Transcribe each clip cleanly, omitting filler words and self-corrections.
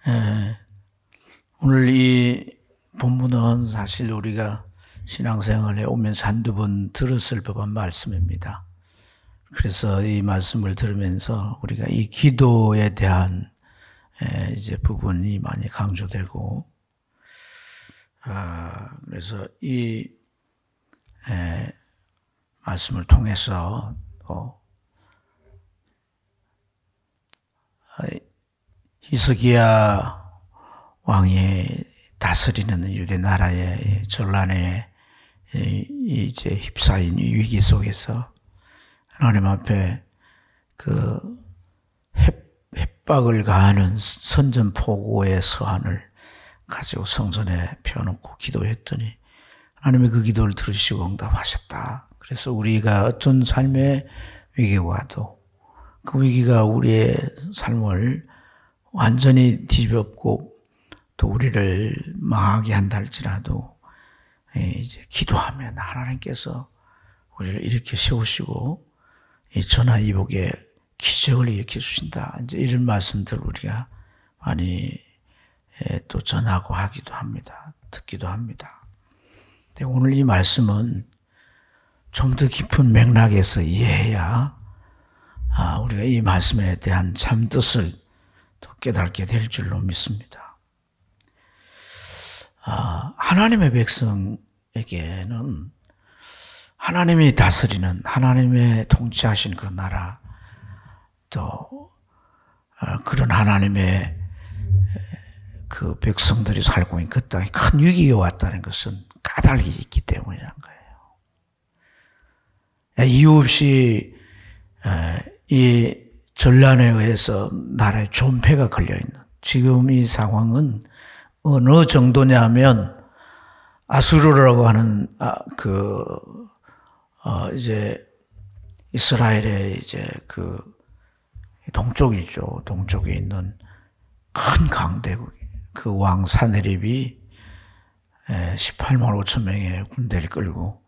예, 오늘 이 본문은 사실 우리가 신앙생활에 오면서 한두 번 들었을 법한 말씀입니다. 그래서 이 말씀을 들으면서 우리가 이 기도에 대한 이제 부분이 많이 강조되고, 그래서 이 말씀을 통해서 히스기야 왕이 다스리는 유대 나라의 전란에 이제 휩싸인 이 위기 속에서 하나님 앞에 그 협박을 가하는 선전포고의 서한을 가지고 성전에 펴놓고 기도했더니 하나님이 그 기도를 들으시고 응답하셨다. 그래서 우리가 어떤 삶의 위기가 와도 그 위기가 우리의 삶을 완전히 뒤집고 또 우리를 망하게 한다 할지라도 이제 기도하면 하나님께서 우리를 일으켜 세우시고 이 전화위복의 기적을 일으켜 주신다. 이제 이런 말씀들 우리가 많이 또 전하고 하기도 합니다. 듣기도 합니다. 근데 오늘 이 말씀은 좀 더 깊은 맥락에서 이해해야 우리가 이 말씀에 대한 참 뜻을 또 깨닫게 될 줄로 믿습니다. 하나님의 백성에게는 하나님이 다스리는 하나님의 통치하신 그 나라 또 그런 하나님의 그 백성들이 살고 있는 그 땅에 큰 위기가 왔다는 것은 까닭이 있기 때문이라는 거예요. 이유 없이 이 전란에 의해서 나라에 존폐가 걸려있는 지금 이 상황은 어느 정도냐면 아수르라고 하는 이제 이스라엘의 이제 그 동쪽이죠. 동쪽에 있는 큰 강대국 그 왕 사네립이 18만 5천 명의 군대를 끌고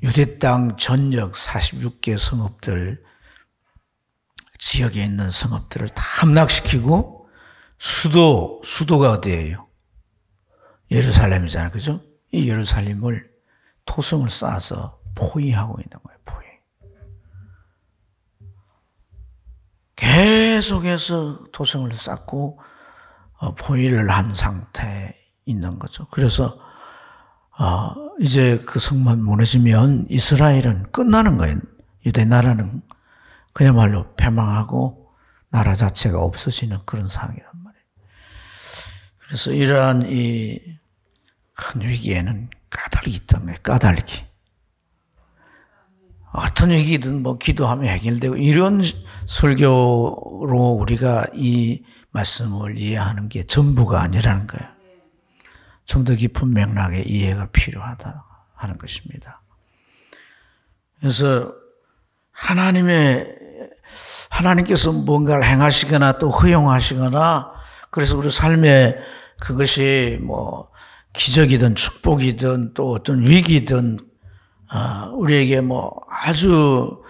유대 땅 전역 46개 성읍들 지역에 있는 성읍들을 다 함락시키고 수도가 어디예요? 예루살렘이잖아요. 그죠? 이 예루살렘을 토성을 쌓아서 포위하고 있는 거예요. 포위. 계속해서 토성을 쌓고 포위를 한 상태에 있는 거죠. 그래서 이제 그 성만 무너지면 이스라엘은 끝나는 거예요. 유대 나라는 그야말로 패망하고 나라 자체가 없어지는 그런 상황이란 말이에요. 그래서 이러한 이 큰 위기에는 까닭이 있다며, 까닭이. 어떤 위기든 뭐 기도하면 해결되고 이런 설교로 우리가 이 말씀을 이해하는 게 전부가 아니라는 거예요. 좀 더 깊은 맥락의 이해가 필요하다 하는 것입니다. 그래서 하나님께서 뭔가를 행하시거나 또 허용하시거나 그래서 우리 삶에 그것이 뭐 기적이든 축복이든 또 어떤 위기든 우리에게 뭐 아주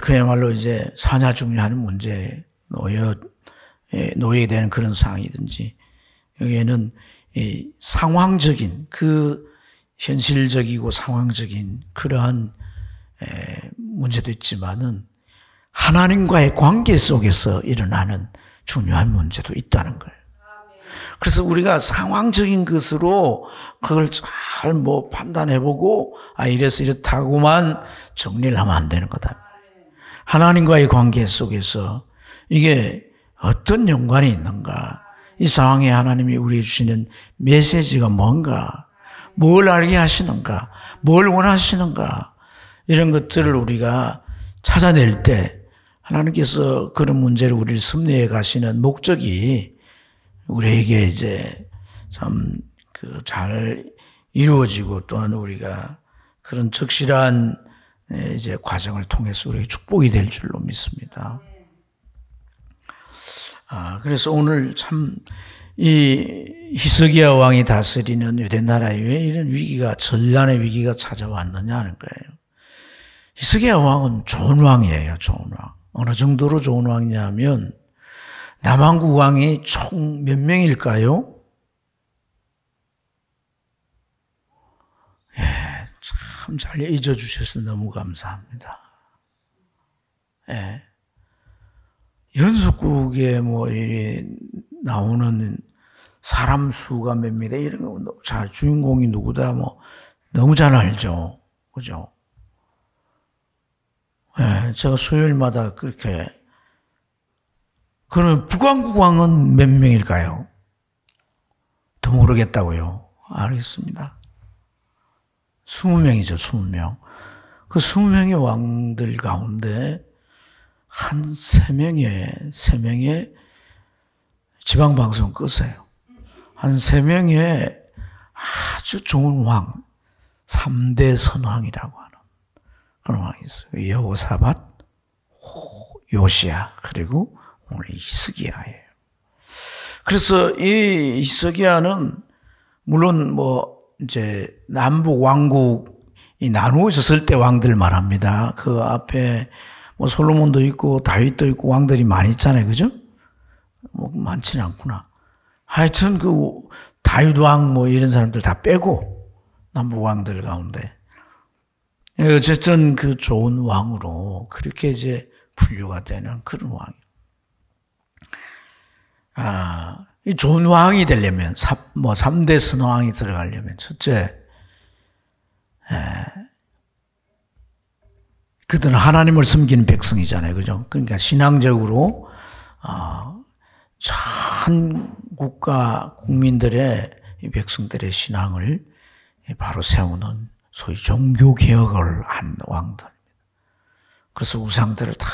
그야말로 이제 사냐중요한 문제에 놓이게 되는 그런 상황이든지 여기에는 이 상황적인 그 현실적이고 상황적인 그러한 문제도 있지만은 하나님과의 관계 속에서 일어나는 중요한 문제도 있다는 거예요. 그래서 우리가 상황적인 것으로 그걸 잘 뭐 판단해보고 이래서 이렇다고만 정리를 하면 안 되는 거다. 하나님과의 관계 속에서 이게 어떤 연관이 있는가? 이 상황에 하나님이 우리에게 주시는 메시지가 뭔가? 뭘 알게 하시는가? 뭘 원하시는가? 이런 것들을 우리가 찾아낼 때 하나님께서 그런 문제를 우리를 섭리해 가시는 목적이 우리에게 이제 참 잘 이루어지고 또한 우리가 그런 적실한 이제 과정을 통해서 우리에게 축복이 될 줄로 믿습니다. 그래서 오늘 참 이 히스기야 왕이 다스리는 유대 나라에 왜 이런 위기가 전란의 위기가 찾아왔느냐 하는 거예요. 히스기야 왕은 좋은 왕이에요. 좋은 왕. 어느 정도로 좋은 왕이냐면 남왕국 왕이 총 몇 명일까요? 예, 참 잘 잊어주셔서 너무 감사합니다. 예. 연속국에 뭐, 이 나오는 사람 수가 몇 미래 이런 거 잘 주인공이 누구다 뭐 너무 잘 알죠. 그죠? 예, 제가 수요일마다 그렇게. 그러면 북왕국 왕은 몇 명일까요? 더 모르겠다고요. 알겠습니다. 20명이죠, 20명. 그 20명의 왕들 가운데 한 3명의 지방방송 끄세요. 한 3명의 아주 좋은 왕, 3대 선왕이라고 하는 그런 왕이 있어요. 여호사밧, 요시야, 그리고 오늘 히스기야예요. 그래서 이 히스기야는 물론 뭐 이제 남북 왕국이 나누어졌을 때 왕들 말합니다. 그 앞에 뭐 솔로몬도 있고 다윗도 있고 왕들이 많이 있잖아요, 그죠? 뭐 많지는 않구나. 하여튼 그 다윗 왕 뭐 이런 사람들 다 빼고 남북 왕들 가운데 어쨌든 그 좋은 왕으로 그렇게 이제 분류가 되는 그런 왕이에요. 이 좋은 왕이 되려면, 3대 선왕이 들어가려면, 첫째, 그들은 하나님을 섬기는 백성이잖아요. 그죠? 그러니까 신앙적으로, 전 국가, 국민들의, 이 백성들의 신앙을 바로 세우는 소위 종교개혁을 한 왕들입니다. 그래서 우상들을 다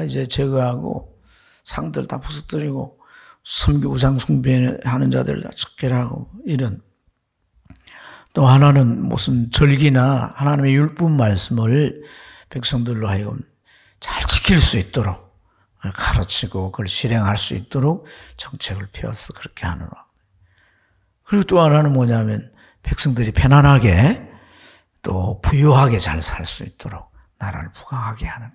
이제 제거하고, 상들 다 부서뜨리고 우상 숭배하는 자들 다 척결하고 이런. 또 하나는 무슨 절기나 하나님의 율법 말씀을 백성들로 하여금 잘 지킬 수 있도록 가르치고 그걸 실행할 수 있도록 정책을 펴서 그렇게 하는 왕. 그리고 또 하나는 뭐냐면 백성들이 편안하게 또 부유하게 잘 살 수 있도록 나라를 부강하게 하는.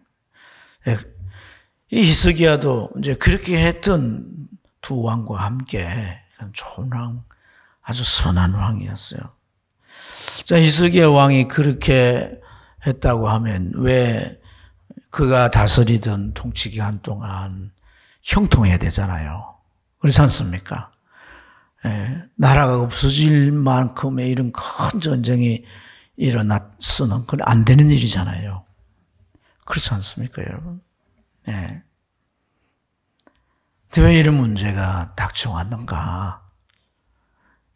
이 히스기야도 이제 그렇게 했던 두 왕과 함께 좋은 왕, 아주 선한 왕이었어요. 자, 히스기야 왕이 그렇게 했다고 하면 왜 그가 다스리던 통치 기간 동안 형통해야 되잖아요. 그렇지 않습니까? 나라가 없어질 만큼의 이런 큰 전쟁이 일어났으면 그건 안 되는 일이잖아요. 그렇지 않습니까, 여러분? 네. 왜 이런 문제가 닥쳐왔는가?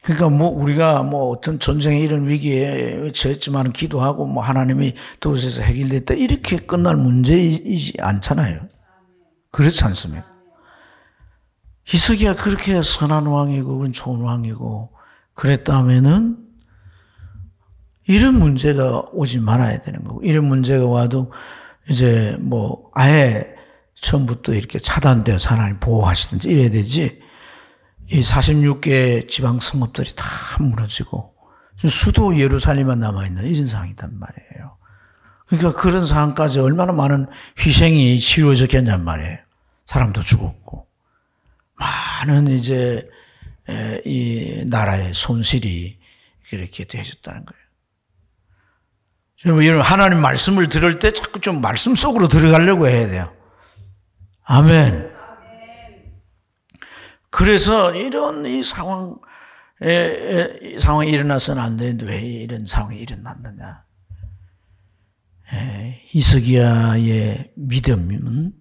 그러니까 뭐 우리가 뭐 어떤 전쟁의 이런 위기에 처했지만 기도하고 뭐 하나님이 도우셔서 해결됐다 이렇게 끝날 문제이지 않잖아요. 그렇지 않습니까? 히스기야 그렇게 선한 왕이고 좋은 왕이고 그랬다면은 이런 문제가 오지 말아야 되는 거고 이런 문제가 와도 이제 뭐 아예 처음부터 이렇게 차단되어서 하나님 보호하시든지 이래야 되지. 이 46개 지방 성읍들이 다 무너지고 수도 예루살렘만 남아있는 이런 상황이단 말이에요. 그러니까 그런 상황까지 얼마나 많은 희생이 치루어졌겠냔 말이에요. 사람도 죽었고 많은 이제 이 나라의 손실이 그렇게 되어졌다는 거예요. 여러분 하나님 말씀을 들을 때 자꾸 좀 말씀 속으로 들어가려고 해야 돼요. 아멘. 그래서 이런 이 상황이 일어나서는 안 되는데 왜 이런 상황이 일어났느냐. 히스기야의 믿음은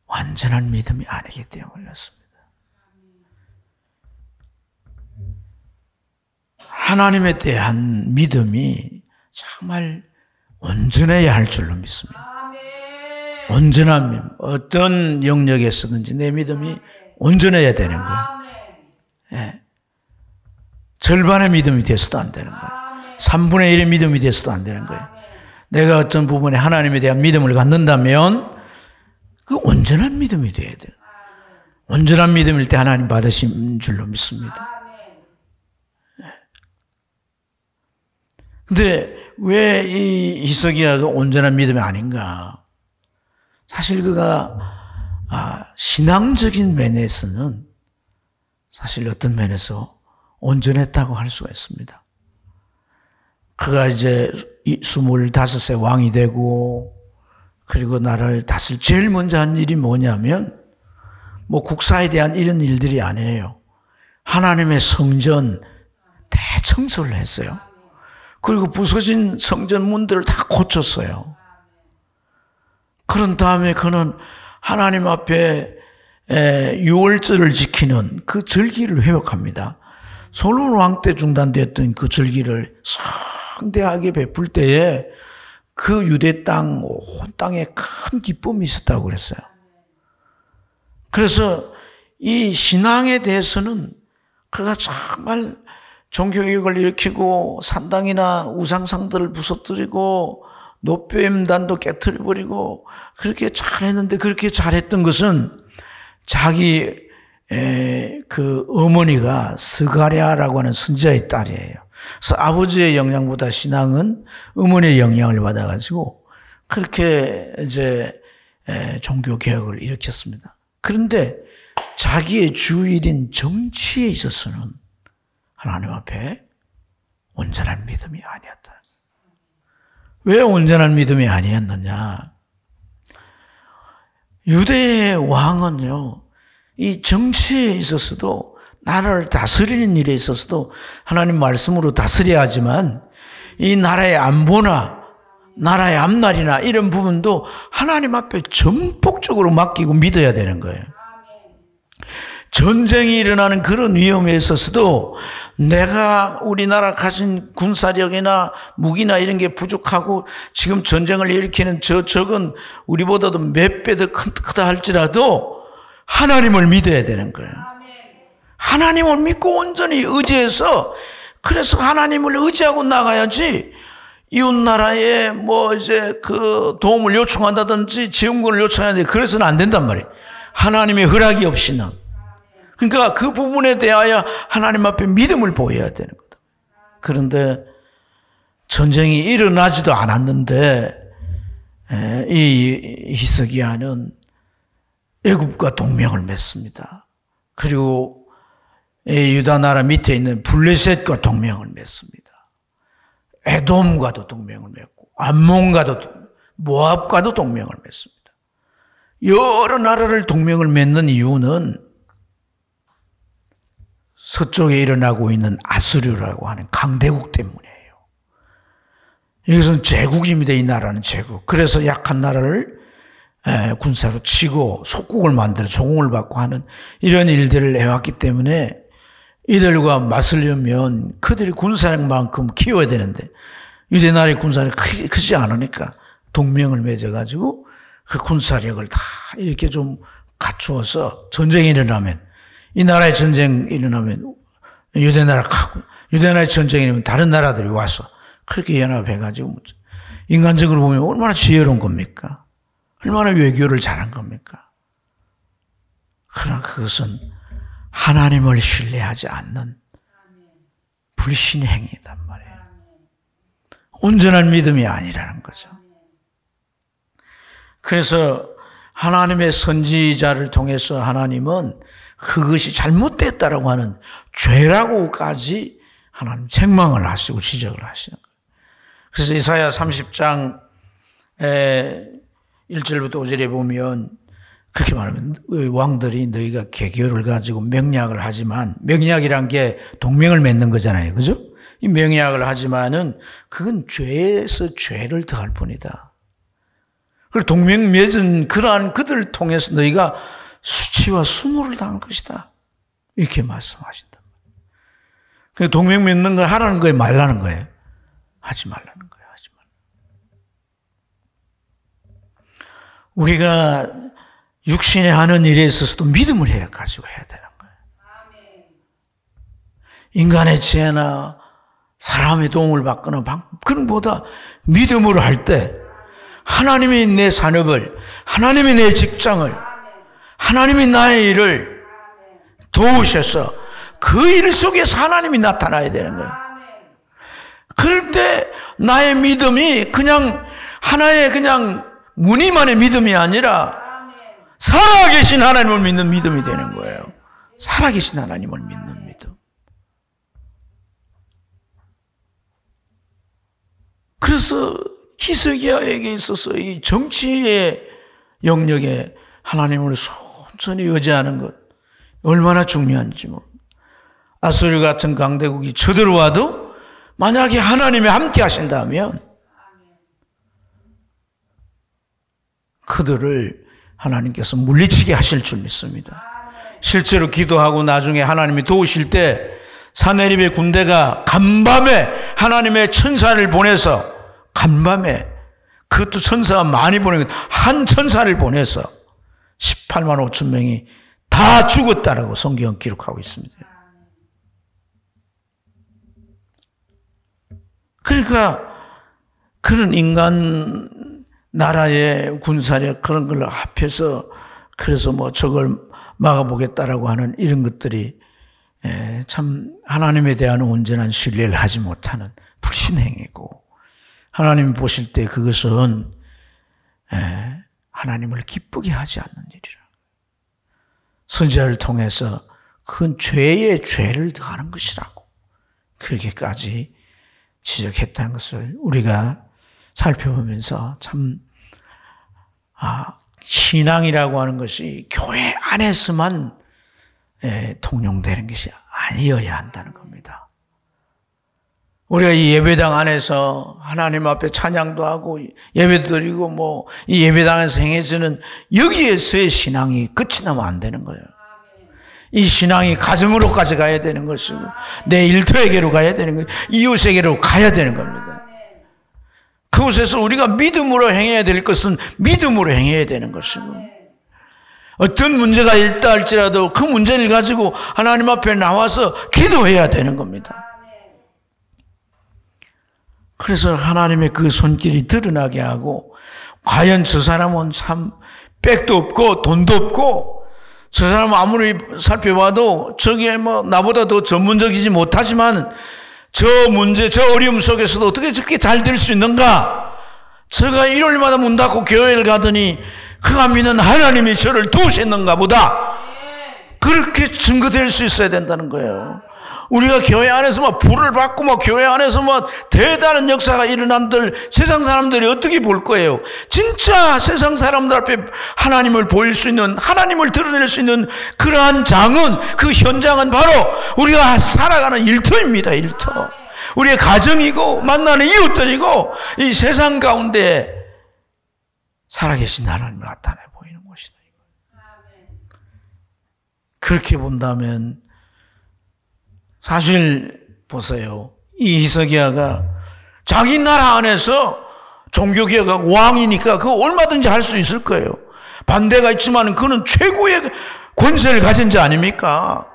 완전한 믿음이 아니기 때문에 그렇습니다. 하나님에 대한 믿음이 정말 온전해야 할 줄로 믿습니다. 온전한 믿음. 어떤 영역에서든지 내 믿음이 온전해야 되는 거예요. 예. 절반의 믿음이 돼서도 안 되는 거예요. 3분의 1의 믿음이 돼서도 안 되는 거예요. 내가 어떤 부분에 하나님에 대한 믿음을 갖는다면 그 온전한 믿음이 돼야 돼요. 온전한 믿음일 때 하나님 받으신 줄로 믿습니다. 근데 왜 이 히스기야가 온전한 믿음이 아닌가? 사실 그가 신앙적인 면에서는 사실 어떤 면에서 온전했다고 할 수가 있습니다. 그가 이제 25세 왕이 되고 그리고 나라를 다스릴 제일 먼저 한 일이 뭐냐면 뭐 국사에 대한 이런 일들이 아니에요. 하나님의 성전 대청소를 했어요. 그리고 부서진 성전 문들을 다 고쳤어요. 그런 다음에 그는 하나님 앞에 유월절을 지키는 그 절기를 회복합니다. 솔로몬 왕 때 중단되었던 그 절기를 성대하게 베풀 때에 그 유대 땅, 온 땅에 큰 기쁨이 있었다고 그랬어요. 그래서 이 신앙에 대해서는 그가 정말 종교개혁을 일으키고 산당이나 우상상들을 부서뜨리고 노뱀단도 깨트려버리고 그렇게 잘했는데, 그렇게 잘했던 것은 자기 그 어머니가 스가랴라고 하는 선지자의 딸이에요. 그래서 아버지의 영향보다 신앙은 어머니의 영향을 받아가지고 그렇게 이제 종교개혁을 일으켰습니다. 그런데 자기의 주일인 정치에 있어서는 하나님 앞에 온전한 믿음이 아니었다. 왜 온전한 믿음이 아니었느냐? 유대의 왕은요, 이 정치에 있어서도 나라를 다스리는 일에 있어서도 하나님 말씀으로 다스려야 하지만 이 나라의 안보나 나라의 앞날이나 이런 부분도 하나님 앞에 전폭적으로 맡기고 믿어야 되는 거예요. 전쟁이 일어나는 그런 위험에 있어서도 내가 우리나라 가진 군사력이나 무기나 이런 게 부족하고 지금 전쟁을 일으키는 저 적은 우리보다도 몇 배 더 크다 할지라도 하나님을 믿어야 되는 거예요. 하나님을 믿고 온전히 의지해서, 그래서 하나님을 의지하고 나가야지 이웃 나라에 뭐 이제 그 도움을 요청한다든지 지원군을 요청하는데 그래서는 안 된단 말이에요. 하나님의 허락이 없이는. 그러니까 그 부분에 대하여 하나님 앞에 믿음을 보여야 되는 거다. 그런데 전쟁이 일어나지도 않았는데 이 히스기야는 애굽과 동맹을 맺습니다. 그리고 유다 나라 밑에 있는 블레셋과 동맹을 맺습니다. 에돔과도 동맹을 맺고 암몬과도 모압과도 동맹을 맺습니다. 여러 나라를 동맹을 맺는 이유는 서쪽에 일어나고 있는 아수르라고 하는 강대국 때문이에요. 여기서는 제국입니다. 이 나라는 제국. 그래서 약한 나라를 군사로 치고 속국을 만들어 조공을 받고 하는 이런 일들을 해왔기 때문에 이들과 맞서려면 그들이 군사력만큼 키워야 되는데 유대 나라의 군사력이 크지 않으니까 동맹을 맺어가지고 그 군사력을 다 이렇게 좀 갖추어서 전쟁이 일어나면, 이 나라의 전쟁이 일어나면 유대 나라의 전쟁이 일어나면 다른 나라들이 와서 그렇게 연합해가지고 인간적으로 보면 얼마나 지혜로운 겁니까? 얼마나 외교를 잘한 겁니까? 그러나 그것은 하나님을 신뢰하지 않는 불신의 행위단 말이에요. 온전한 믿음이 아니라는 거죠. 그래서 하나님의 선지자를 통해서 하나님은 그것이 잘못됐다라고 하는 죄라고까지 하나님 책망을 하시고 지적을 하시는 거예요. 그래서 이사야 30장 1절부터 5절에 보면 그렇게 말하면 왕들이 너희가 계교를 가지고 명약을 하지만, 명약이란 게 동맹을 맺는 거잖아요. 그죠? 이 명약을 하지만은 그건 죄에서 죄를 더할 뿐이다. 그리고 동맹 맺은 그러한 그들을 통해서 너희가 수치와 수모를 당할 것이다. 이렇게 말씀하신다. 그러니까 동맹 맺는 걸 하라는 거예요, 말라는 거예요? 하지 말라는 거예요. 하지 말라. 우리가 육신에 하는 일에 있어서도 믿음을 가지고 해야 되는 거예요. 인간의 지혜나 사람의 도움을 받거나 그런 보다 믿음으로 할 때 하나님이 내 산업을, 하나님이 내 직장을, 하나님이 나의 일을 도우셔서 그 일 속에서 하나님이 나타나야 되는 거예요. 그럴 때 나의 믿음이 그냥 하나의 그냥 무늬만의 믿음이 아니라 살아계신 하나님을 믿는 믿음이 되는 거예요. 살아계신 하나님을 믿는 믿음. 그래서 히스기야에게 있어서 이 정치의 영역에 하나님을 온전히 의지하는 것 얼마나 중요한지 뭐. 아수르 같은 강대국이 쳐들어와도 만약에 하나님이 함께 하신다면 그들을 하나님께서 물리치게 하실 줄 믿습니다. 실제로 기도하고 나중에 하나님이 도우실 때 사네립의 군대가 간밤에 하나님의 천사를 보내서, 간밤에, 그것도 천사가 많이 보내고 한 천사를 보내서 18만 5천 명이 다 죽었다라고 성경은 기록하고 있습니다. 그러니까 그런 인간 나라의 군사력 그런 걸 합해서 그래서 뭐 저걸 막아보겠다라고 하는 이런 것들이 참 하나님에 대한 온전한 신뢰를 하지 못하는 불신행위고, 하나님이 보실 때 그것은 하나님을 기쁘게 하지 않는 일이라. 선지자를 통해서 그건 죄의 죄를 더하는 것이라고 그렇게까지 지적했다는 것을 우리가 살펴보면서 참 신앙이라고 하는 것이 교회 안에서만 통용되는 것이 아니어야 한다는 겁니다. 우리가 이 예배당 안에서 하나님 앞에 찬양도 하고 예배도 드리고 뭐 이 예배당에서 행해지는 여기에서의 신앙이 끝이 나면 안 되는 거예요. 이 신앙이 가정으로까지 가야 되는 것이고 내 일터에게로 가야 되는 거예요. 이웃에게로 가야 되는 겁니다. 그곳에서 우리가 믿음으로 행해야 될 것은 믿음으로 행해야 되는 것이고, 어떤 문제가 있다 할지라도 그 문제를 가지고 하나님 앞에 나와서 기도해야 되는 겁니다. 그래서 하나님의 그 손길이 드러나게 하고, 과연 저 사람은 참 백도 없고 돈도 없고 저 사람은 아무리 살펴봐도 저게 뭐 나보다 더 전문적이지 못하지만 저 문제, 저 어려움 속에서도 어떻게 저렇게 잘 될 수 있는가? 제가 일요일마다 문 닫고 교회를 가더니 그가 믿는 하나님이 저를 도우셨는가 보다. 그렇게 증거될 수 있어야 된다는 거예요. 우리가 교회 안에서 막 불을 받고 막 교회 안에서 막 대단한 역사가 일어난들 세상 사람들이 어떻게 볼 거예요? 진짜 세상 사람들 앞에 하나님을 보일 수 있는, 하나님을 드러낼 수 있는 그러한 장은, 그 현장은 바로 우리가 살아가는 일터입니다. 일터. 우리의 가정이고 만나는 이웃들이고 이 세상 가운데 살아계신 하나님을 나타내 보이는 것이다. 그렇게 본다면 사실 보세요. 이 히스기야가 자기 나라 안에서 종교개혁가 왕이니까 그거 얼마든지 할 수 있을 거예요. 반대가 있지만 그는 최고의 권세를 가진 자 아닙니까?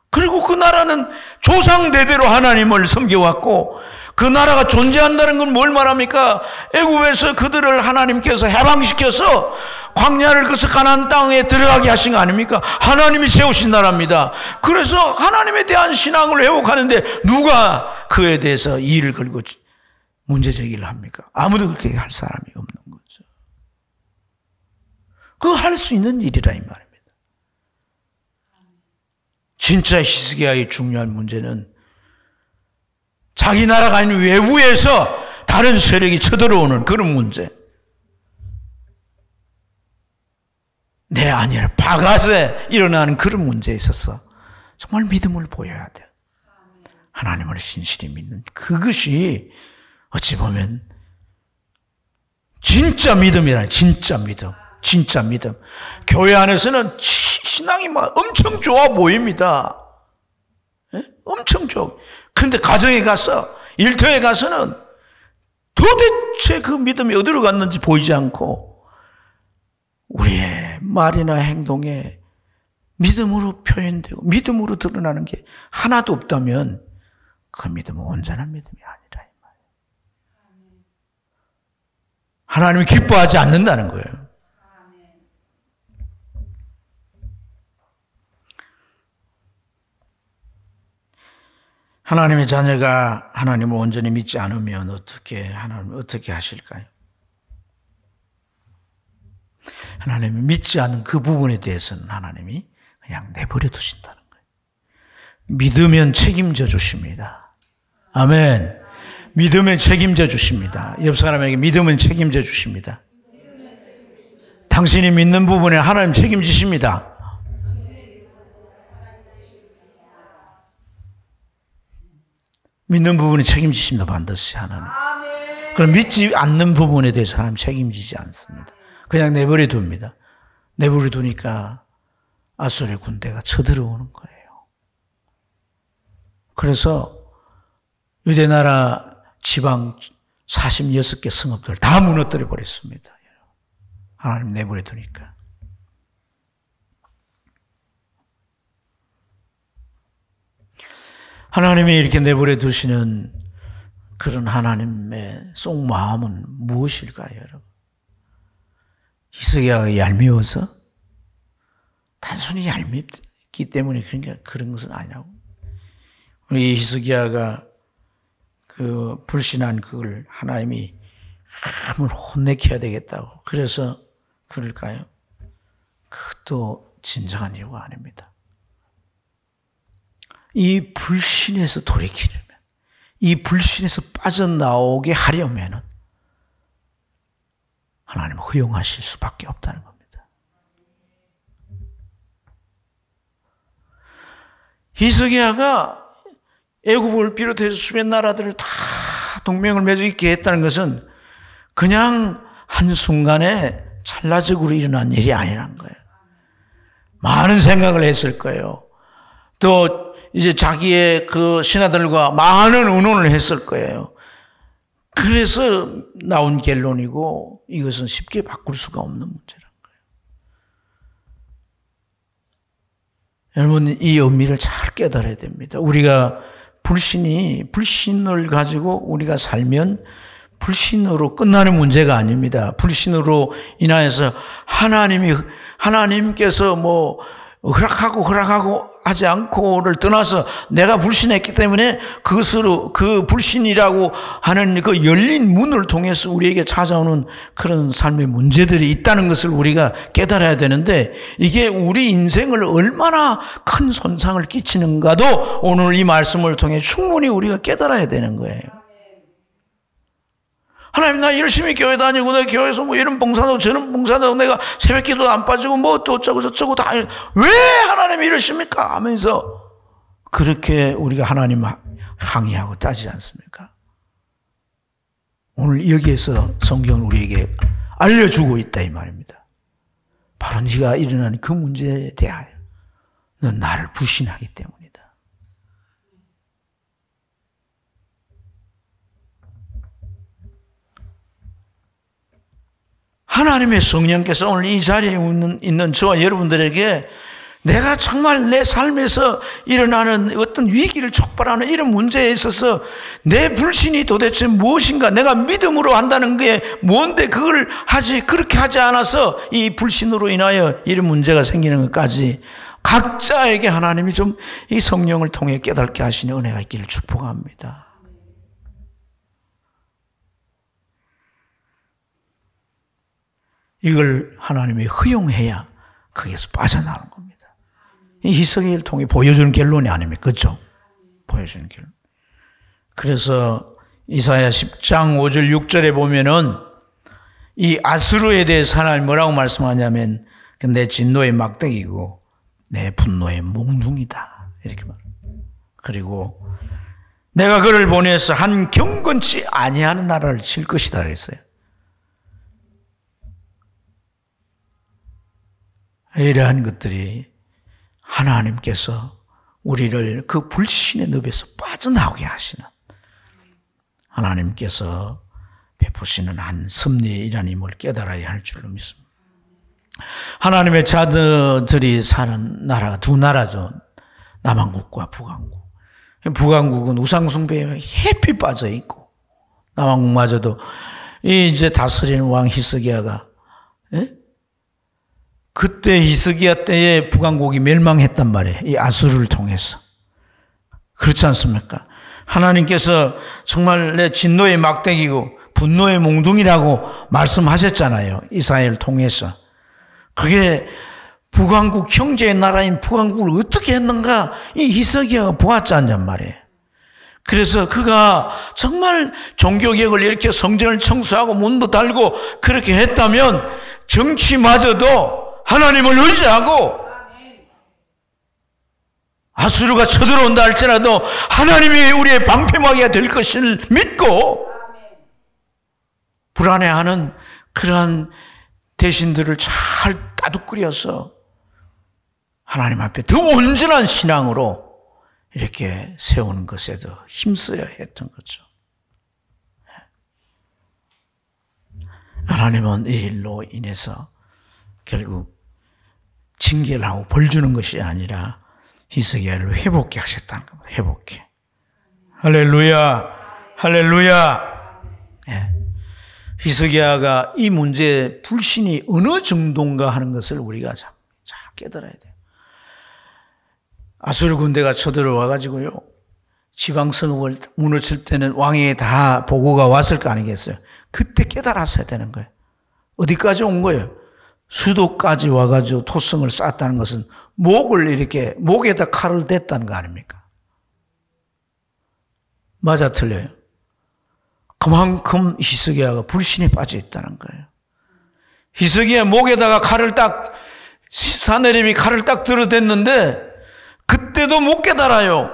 그리고 그 나라는 조상대대로 하나님을 섬겨왔고, 그 나라가 존재한다는 건 뭘 말합니까? 애굽에서 그들을 하나님께서 해방시켜서 광야를 거쳐 가나안 땅에 들어가게 하신 거 아닙니까? 하나님이 세우신 나라입니다. 그래서 하나님에 대한 신앙을 회복하는데 누가 그에 대해서 이를 걸고 문제제기를 합니까? 아무도 그렇게 할 사람이 없는 거죠. 그거 할 수 있는 일이라 이 말입니다. 진짜 히스기야의 중요한 문제는 자기 나라가 아닌 외부에서 다른 세력이 쳐들어오는 그런 문제. 내 아니라 바깥에 일어나는 그런 문제에 있어서 정말 믿음을 보여야 돼요. 하나님을 신실히 믿는 그것이 어찌 보면 진짜 믿음이라, 진짜 믿음. 진짜 믿음. 교회 안에서는 신앙이 막 엄청 좋아 보입니다. 예? 엄청 좋아. 근데 가정에 가서, 일터에 가서는 도대체 그 믿음이 어디로 갔는지 보이지 않고 우리의 말이나 행동에 믿음으로 표현되고 믿음으로 드러나는 게 하나도 없다면 그 믿음은 온전한 믿음이 아니라 이 말이에요. 하나님이 기뻐하지 않는다는 거예요. 하나님의 자녀가 하나님을 온전히 믿지 않으면 하나님을 어떻게 하실까요? 하나님이 믿지 않는 그 부분에 대해서는 하나님이 그냥 내버려 두신다는 거예요. 믿으면 책임져 주십니다. 아멘. 믿으면 책임져 주십니다. 옆 사람에게 믿으면 책임져 주십니다. 당신이 믿는 부분에 하나님 책임지십니다. 믿는 부분에 책임지십니다. 반드시 하나님. 그럼 믿지 않는 부분에 대해서 하나님 책임지지 않습니다. 그냥 내버려 둡니다. 내버려 두니까 아수르의 군대가 쳐들어오는 거예요. 그래서 유대나라 지방 46개 성읍들 다 무너뜨려 버렸습니다. 하나님 내버려 두니까. 하나님이 이렇게 내버려 두시는 그런 하나님의 속마음은 무엇일까요, 여러분? 히스기야가 얄미워서? 단순히 얄밉기 때문에 그런 것은 아니라고. 우리 히스기야가 그 불신한 그걸 하나님이 한번 혼내켜야 되겠다고. 그래서 그럴까요? 그것도 진정한 이유가 아닙니다. 이 불신에서 돌이키려면, 이 불신에서 빠져나오게 하려면 하나님은 허용하실 수밖에 없다는 겁니다. 히스기야가 애굽을 비롯해서 수많은 나라들을 다 동맹을 맺어 있게 했다는 것은 그냥 한순간에 찰나적으로 일어난 일이 아니란 거예요. 많은 생각을 했을 거예요. 또 이제 자기의 그 신하들과 많은 의논을 했을 거예요. 그래서 나온 결론이고 이것은 쉽게 바꿀 수가 없는 문제란 거예요. 여러분, 이 의미를 잘 깨달아야 됩니다. 우리가 불신을 가지고 우리가 살면 불신으로 끝나는 문제가 아닙니다. 불신으로 인하여서 하나님께서 뭐 허락하고 하지 않고를 떠나서 내가 불신했기 때문에 그것으로 그 불신이라고 하는 그 열린 문을 통해서 우리에게 찾아오는 그런 삶의 문제들이 있다는 것을 우리가 깨달아야 되는데, 이게 우리 인생을 얼마나 큰 손상을 끼치는가도 오늘 이 말씀을 통해 충분히 우리가 깨달아야 되는 거예요. 하나님, 나 열심히 교회 다니고 내가 교회에서 뭐 이런 봉사도 저런 봉사도 내가 새벽기도 안 빠지고 뭐 또 어쩌고 저쩌고 다 왜 하나님이 이러십니까 하면서 그렇게 우리가 하나님 항의하고 따지지 않습니까? 오늘 여기에서 성경은 우리에게 알려주고 있다 이 말입니다. 바로 네가 일어나는 그 문제에 대하여 넌 나를 불신하기 때문이다. 하나님의 성령께서 오늘 이 자리에 있는 저와 여러분들에게 내가 정말 내 삶에서 일어나는 어떤 위기를 촉발하는 이런 문제에 있어서 내 불신이 도대체 무엇인가, 내가 믿음으로 한다는 게 뭔데 그걸 그렇게 하지 않아서 이 불신으로 인하여 이런 문제가 생기는 것까지 각자에게 하나님이 좀 이 성령을 통해 깨닫게 하시는 은혜가 있기를 축복합니다. 이걸 하나님이 허용해야 거기에서 빠져나오는 겁니다. 이 히스기야를 통해 보여주는 결론이 아닙니까? 그렇죠? 보여주는 결론. 그래서 이사야 10장 5절 6절에 보면은 이 아수르에 대해서 하나님 뭐라고 말씀하냐면 내 진노의 막대기고 내 분노의 몽둥이다 이렇게 말합니다. 그리고 내가 그를 보내서 한 경건치 아니하는 나라를 칠 것이다 그랬어요. 이러한 것들이 하나님께서 우리를 그 불신의 늪에서 빠져나오게 하시는 하나님께서 베푸시는 한 섭리의 일환임을 깨달아야 할 줄로 믿습니다. 하나님의 자들이 사는 나라가 두 나라죠. 남한국과 북한국. 북한국은 우상숭배에 해피 빠져 있고, 남한국마저도 이제 다스리는 왕 히스기야가 그때 히스기야 때에 북한국이 멸망했단 말이에요. 이 아수르를 통해서. 그렇지 않습니까? 하나님께서 정말 내 진노의 막대기고 분노의 몽둥이라고 말씀하셨잖아요. 이사야를 통해서. 그게 북왕국 형제의 나라인 북왕국을 어떻게 했는가 이 히스기야가 보았지 않냔 말이에요. 그래서 그가 정말 종교개혁을 이렇게 성전을 청소하고 문도 달고 그렇게 했다면 정치마저도 하나님을 의지하고 아수르가 쳐들어온다 할지라도 하나님이 우리의 방패막이가 될 것을 믿고 불안해하는 그러한 대신들을 잘 따둑거려서 하나님 앞에 더 온전한 신앙으로 이렇게 세우는 것에도 힘써야 했던 거죠. 하나님은 이 일로 인해서 결국 징계를 하고 벌 주는 것이 아니라 히스기야를 회복케 하셨다는 겁니다. 회복케. 할렐루야, 할렐루야. 예. 히스기야가 이 문제의 불신이 어느 정도인가 하는 것을 우리가 잘 깨달아야 돼요. 아수르 군대가 쳐들어와 가지고요, 지방성읍을 무너뜨릴 때는 왕에게 다 보고가 왔을 거 아니겠어요? 그때 깨달았어야 되는 거예요. 어디까지 온 거예요? 수도까지 와가지고 토성을 쌓았다는 것은 목에다 칼을 댔다는 거 아닙니까? 맞아, 틀려요? 그만큼 히스기야가 불신에 빠져 있다는 거예요. 히스기야 목에다가 사내림이 칼을 딱 들어댔는데 그때도 못 깨달아요.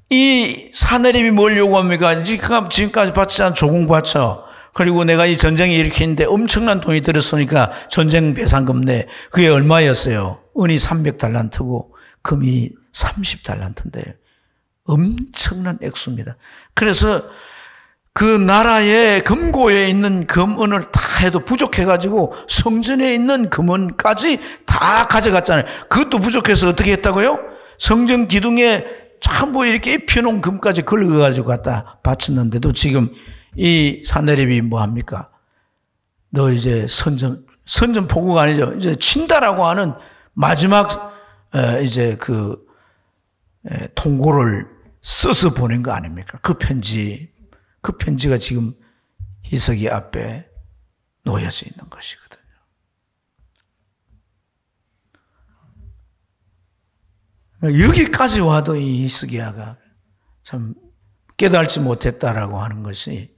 이 사내림이 뭘 요구합니까? 지금까지 받지 않은 조공 바쳐. 그리고 내가 이 전쟁을 일으키는데 엄청난 돈이 들었으니까 전쟁 배상금 내. 그게 얼마였어요? 은이 300달란트고 금이 30달란트인데요. 엄청난 액수입니다. 그래서 그 나라의 금고에 있는 금은을 다 해도 부족해가지고 성전에 있는 금은까지 다 가져갔잖아요. 그것도 부족해서 어떻게 했다고요? 성전 기둥에 전부 이렇게 입혀놓은 금까지 긁어가지고 갖다 바쳤는데도 지금 이 사내립이 뭐합니까? 너 이제 선전 포고가 아니죠. 이제 친다라고 하는 마지막 이제 그 통고를 써서 보낸 거 아닙니까? 그 편지가 지금 히스기야 앞에 놓여져 있는 것이거든요. 여기까지 와도 이 히스기야가 참 깨달지 못했다라고 하는 것이,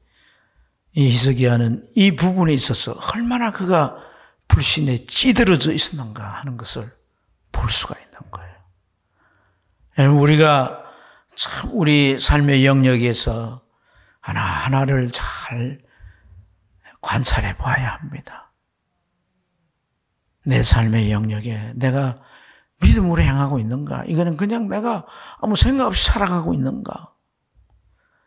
이 히스기야는 이 부분에 있어서 얼마나 그가 불신에 찌들어져 있었는가 하는 것을 볼 수가 있는 거예요. 여러분, 우리가 참 우리 삶의 영역에서 하나하나를 잘 관찰해 봐야 합니다. 내 삶의 영역에 내가 믿음으로 행하고 있는가? 이거는 그냥 내가 아무 생각 없이 살아가고 있는가?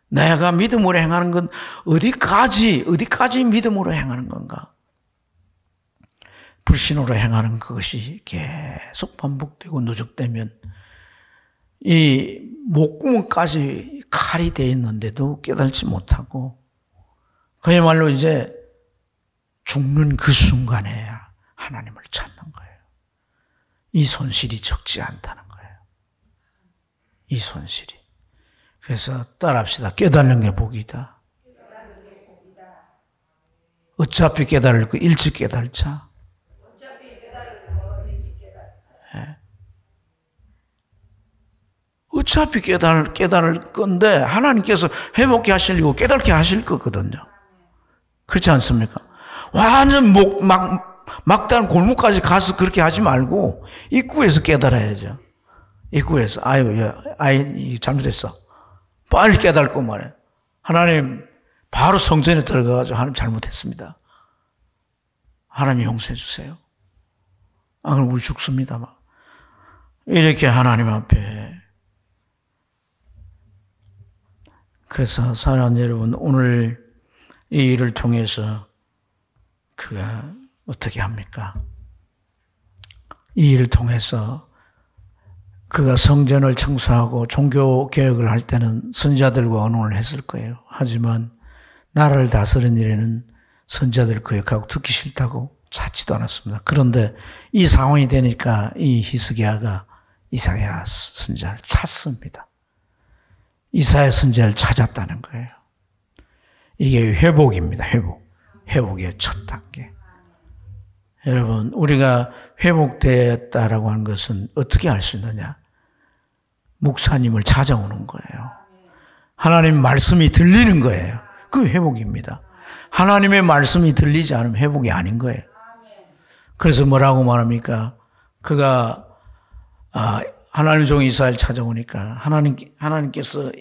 내가 믿음으로 행하는 건 어디까지 믿음으로 행하는 건가? 불신으로 행하는 그것이 계속 반복되고 누적되면 이 목구멍까지 칼이 돼 있는데도 깨달지 못하고 그야말로 이제 죽는 그 순간에야 하나님을 찾는 거예요. 이 손실이 적지 않다는 거예요. 이 손실이. 그래서 따라합시다. 깨닫는 게 복이다. 어차피 깨달을 거 일찍 깨달자. 어차피 깨달을 건데 하나님께서 회복케 하시려고 깨닫게 하실 거거든요. 그렇지 않습니까? 완전 막다른 골목까지 가서 그렇게 하지 말고 입구에서 깨달아야죠. 입구에서 아이 잘못했어. 빨리 깨달고 말해. 하나님 바로 성전에 들어가가지고 하나님 잘못했습니다. 하나님 용서해 주세요. 아, 그럼 우리 죽습니다. 막. 이렇게 하나님 앞에. 그래서 사랑하는 여러분, 오늘 이 일을 통해서 그가 어떻게 합니까? 이 일을 통해서 그가 성전을 청소하고 종교 개혁을 할 때는 선지자들과 언론을 했을 거예요. 하지만 나라를 다스리는 일에는 선지자들 그 역하고 듣기 싫다고 찾지도 않았습니다. 그런데 이 상황이 되니까 이 히스기야가 이사야 선지자를 찾습니다. 이사야 선지자를 찾았다는 거예요. 이게 회복입니다. 회복의 첫 단계. 여러분, 우리가 회복되었다라고 하는 것은 어떻게 알 수 있느냐? 목사님을 찾아오는 거예요. 하나님 말씀이 들리는 거예요. 그 회복입니다. 하나님의 말씀이 들리지 않으면 회복이 아닌 거예요. 그래서 뭐라고 말합니까? 그가 하나님 종 이스라엘 찾아오니까 하나님께서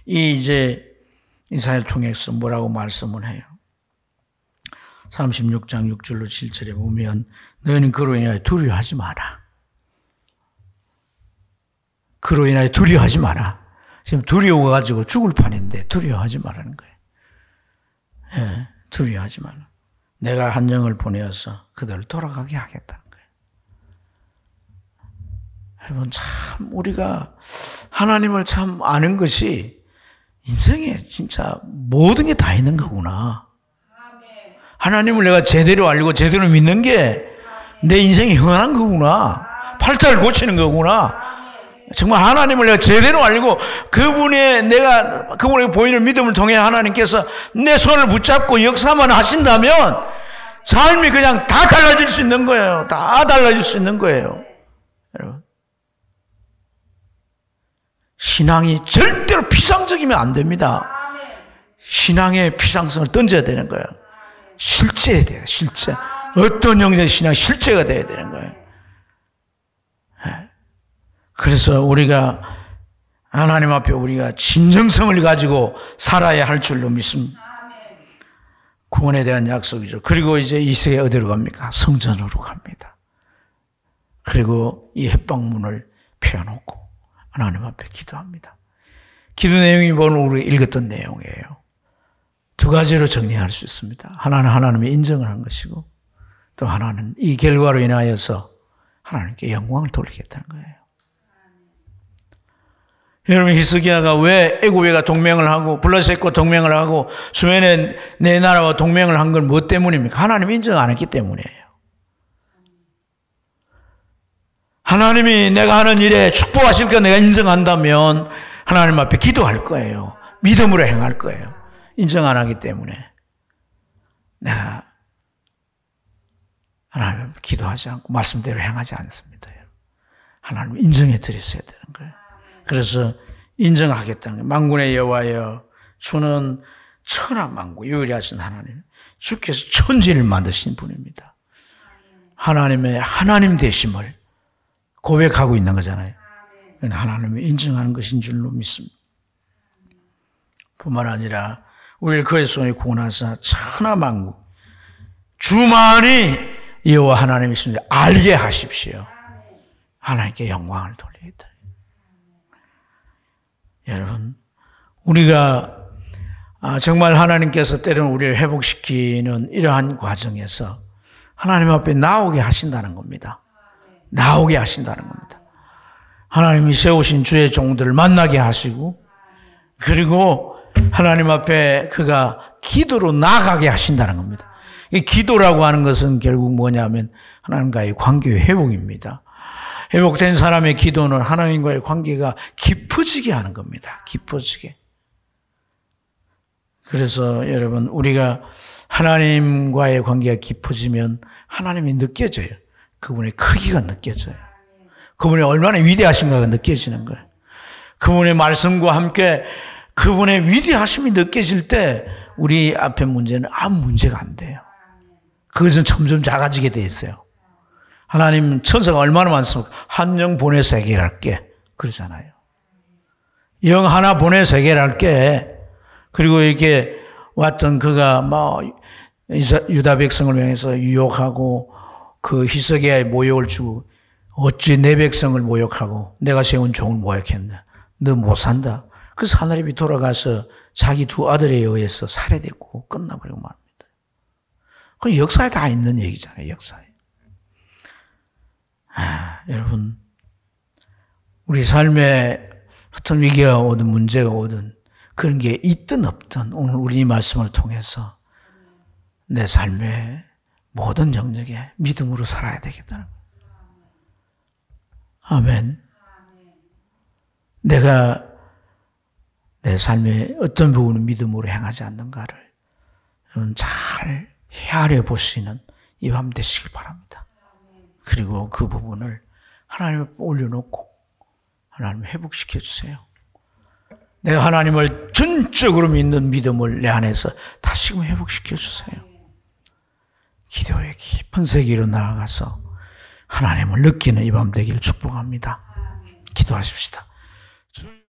이제 이스라엘 통해서 뭐라고 말씀을 해요? 36장 6절로 7절에 보면 너희는 그로 인하여 두려워하지 마라. 그로 인하여 두려워하지 마라. 지금 두려워가지고 죽을 판인데 두려워하지 말라는 거예요. 예, 두려워하지 말라. 내가 한 영을 보내어서 그들을 돌아가게 하겠다는 거예요. 여러분, 참 우리가 하나님을 참 아는 것이 인생에 진짜 모든 게 다 있는 거구나. 하나님을 내가 제대로 알고 제대로 믿는 게 내 인생이 흥한 거구나. 팔자를 고치는 거구나. 정말 하나님을 내가 제대로 알고 그분에게 보이는 믿음을 통해 하나님께서 내 손을 붙잡고 역사만 하신다면 삶이 그냥 다 달라질 수 있는 거예요. 다 달라질 수 있는 거예요. 여러분, 신앙이 절대로 피상적이면 안 됩니다. 신앙의 피상성을 던져야 되는 거예요. 실제해야 돼요. 실제. 어떤 형제의 신앙 실제가 돼야 되는 거예요. 그래서 우리가 하나님 앞에 우리가 진정성을 가지고 살아야 할 줄로 믿습니다. 구원에 대한 약속이죠. 그리고 이제 이 세계 어디로 갑니까? 성전으로 갑니다. 그리고 이 햇방문을 펴놓고 하나님 앞에 기도합니다. 기도 내용이 오늘 우리가 읽었던 내용이에요. 두 가지로 정리할 수 있습니다. 하나는 하나님의 인정을 한 것이고 또 하나는 이 결과로 인하여서 하나님께 영광을 돌리겠다는 거예요. 여러분, 히스기야가 왜 애굽과 동맹을 하고 블레셋과 동맹을 하고 수면에 내 나라와 동맹을 한 건 무엇 때문입니까? 하나님 인정 안 했기 때문이에요. 하나님이 내가 하는 일에 축복하실 거 내가 인정한다면 하나님 앞에 기도할 거예요. 믿음으로 행할 거예요. 인정 안 하기 때문에 내가 하나님 앞에 기도하지 않고 말씀대로 행하지 않습니다. 하나님 인정해 드렸어야 되는 거예요. 그래서 인정하겠다는 거예요. 만군의 여호와여, 주는 천하만국 유일하신 하나님, 주께서 천지를 만드신 분입니다. 하나님의 하나님 되심을 고백하고 있는 거잖아요. 하나님을 인정하는 것인 줄로 믿습니다. 뿐만 아니라 우리를 그의 손에 구원하사 천하만국 주만이 여호와 하나님이십니다. 알게 하십시오. 하나님께 영광을 돌리겠다. 여러분, 우리가 정말 하나님께서 때로는 우리를 회복시키는 이러한 과정에서 하나님 앞에 나오게 하신다는 겁니다. 나오게 하신다는 겁니다. 하나님이 세우신 주의 종들을 만나게 하시고 그리고 하나님 앞에 그가 기도로 나아가게 하신다는 겁니다. 이 기도라고 하는 것은 결국 뭐냐면 하나님과의 관계의 회복입니다. 회복된 사람의 기도는 하나님과의 관계가 깊어지게 하는 겁니다. 깊어지게. 그래서 여러분, 우리가 하나님과의 관계가 깊어지면 하나님이 느껴져요. 그분의 크기가 느껴져요. 그분이 얼마나 위대하신가가 느껴지는 거예요. 그분의 말씀과 함께 그분의 위대하심이 느껴질 때 우리 앞에 문제는 아무 문제가 안 돼요. 그것은 점점 작아지게 돼 있어요. 하나님 천사가 얼마나 많습니까? 한 영 보내서 해결할게. 그러잖아요. 영 하나 보내서 해결할게. 그리고 이렇게 왔던 그가 유다 백성을 향해서 유혹하고 그 히스기야의 모욕을 주고 어찌 내 백성을 모욕하고 내가 세운 종을 모욕했나. 너 못 산다. 그래서 하나님이 돌아가서 자기 두 아들에 의해서 살해됐고 끝나버리고 말합니다. 그 역사에 다 있는 얘기잖아요. 역사에. 여러분, 우리 삶에 어떤 위기가 오든 문제가 오든 그런 게 있든 없든 오늘 우리 말씀을 통해서 내 삶의 모든 영역에 믿음으로 살아야 되겠다는 거예요. 아멘. 내가 내 삶의 어떤 부분은 믿음으로 행하지 않는가를 여러분 잘 헤아려 볼 수 있는 이 밤 되시길 바랍니다. 그리고 그 부분을 하나님 앞에 올려놓고 하나님 회복시켜 주세요. 내가 하나님을 전적으로 믿는 믿음을 내 안에서 다시금 회복시켜 주세요. 기도의 깊은 세계로 나아가서 하나님을 느끼는 이 밤 되기를 축복합니다. 기도하십시다.